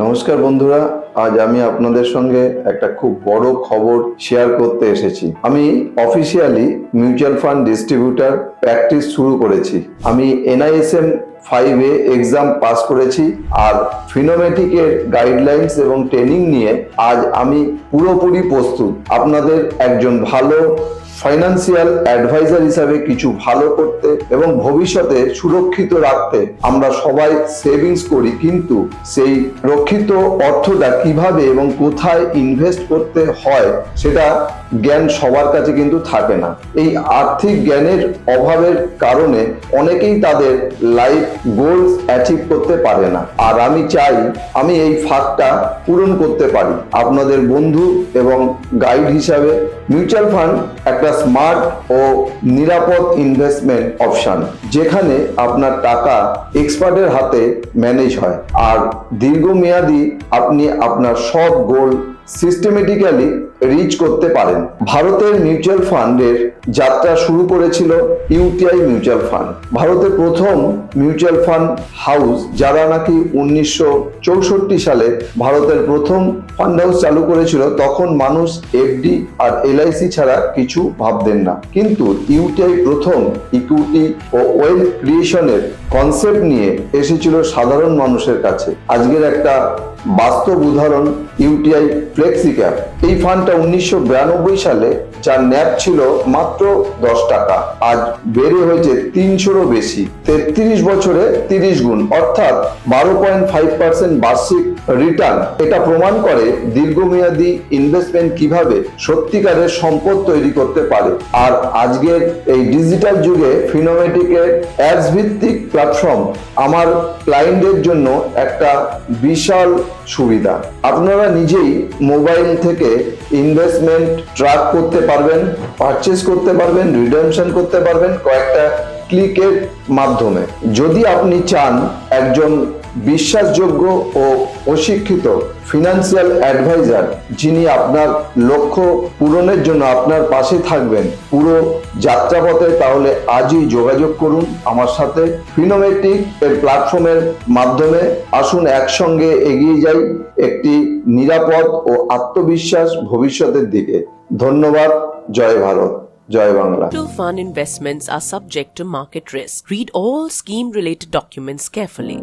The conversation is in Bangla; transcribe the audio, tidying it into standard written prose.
নমস্কার বন্ধুরা, আজ আমি আপনাদের সঙ্গে একটা খুব বড় খবর শেয়ার করতে এসেছি। আমি officially mutual fund distributor practice শুরু করেছি। আমি NISM 5A এক্সাম পাস করেছি আর ফিনোমেটিকের গাইডলাইন্স এবং ট্রেনিং নিয়ে আজ আমি পুরোপুরি প্রস্তুত আপনাদের একজন ভালো ফাইন্যান্সিয়াল অ্যাডভাইজার হিসাবে কিছু ভালো করতে এবং ভবিষ্যতে সুরক্ষিত রাখতে। আমরা সবাই সেভিংস করি, কিন্তু সেই রক্ষিত অর্থটা কিভাবে এবং কোথায় ইনভেস্ট করতে হয় সেটা জ্ঞান সবার কাছে কিন্তু থাকে না। এই আর্থিক জ্ঞানের অভাবের কারণে অনেকেই তাদের লাইফ গোলস অ্যাচিভ করতে পারে না। আর আমি চাই আমি এই ফাঁকটা পূরণ করতে পারি আপনাদের বন্ধু এবং গাইড হিসাবে। মিউচুয়াল ফান্ড একটা স্মার্ট ও নিরাপদ ইনভেস্টমেন্ট অপশন, যেখানে আপনার টাকা এক্সপার্টের হাতে ম্যানেজ হয় আর দীর্ঘমেয়াদী আপনি আপনার সব গোল সিস্টেমেটিক্যালি রিচ করতে পারেন। ভারতের মিউচুয়াল ফান্ডের যাত্রা শুরু করেছিল ইউটিআই মিউচুয়াল ফান্ড। ভারতের প্রথম মিউচুয়াল ফান্ড হাউস, যারা নাকি 1964 সালে ভারতের প্রথম ফান্ড হাউস চালু করেছিল, তখন মানুষ এফডি আর LIC ছাড়া কিছু ভাবতেন না। কিন্তু ইউটিআই প্রথম ইকুইটি ও ওয়েলথ ক্রিয়েশনের কনসেপ্ট নিয়ে এসেছিল সাধারণ মানুষের কাছে। আজকের একটা বাস্তব উদাহরণ ইউটিআই ফ্লেক্সি ক্যাপ। এই ফান্ডটা 1992 সালে, যার ন্যাপ ছিল মাত্র 10 টাকা, আজ বেড়ে হয়েছে 300-রও বেশি। 33 বছরে 30 গুণ, অর্থাৎ 12.5% বার্ষিক রিটার্ন। এটা প্রমাণ করে দীর্ঘমেয়াদী ইনভেস্টমেন্ট কিভাবে সত্যিকারের সম্পদ তৈরি করতে পারে। আর আজকের এই ডিজিটাল যুগে ফিনোমেটিকের অ্যাডস ভিত্তিক প্ল্যাটফর্ম আমার ক্লায়েন্টদের জন্য একটা বিশাল সুবিধা। আপনারা নিজেই মোবাইল থেকে ইনভেস্টমেন্ট ট্র্যাক করতে পারবেন, পারচেজ করতে পারবেন, রিডেমশন করতে পারবেন কয়েকটা ক্লিকের মাধ্যমে। যদি আপনি চান একজন বিশ্বাসযোগ্য ও প্রশিক্ষিত ফিনান্সিয়াল অ্যাডভাইজার, যিনি আপনার লক্ষ্য পূরণের জন্য আপনার পাশে থাকবেন পুরো যাত্রাপথে, তাহলে আজই যোগাযোগ করুন আমার সাথে ফিনোমেটিক এর প্ল্যাটফর্মের মাধ্যমে। আসুন একসঙ্গে এগিয়ে যাই একটি নিরাপদ ও আত্মবিশ্বাস ভবিষ্যতের দিকে। ধন্যবাদ। জয় ভারত, জয় Bangla. Mutual fund investments are subject to market risk. Read all scheme related documents carefully.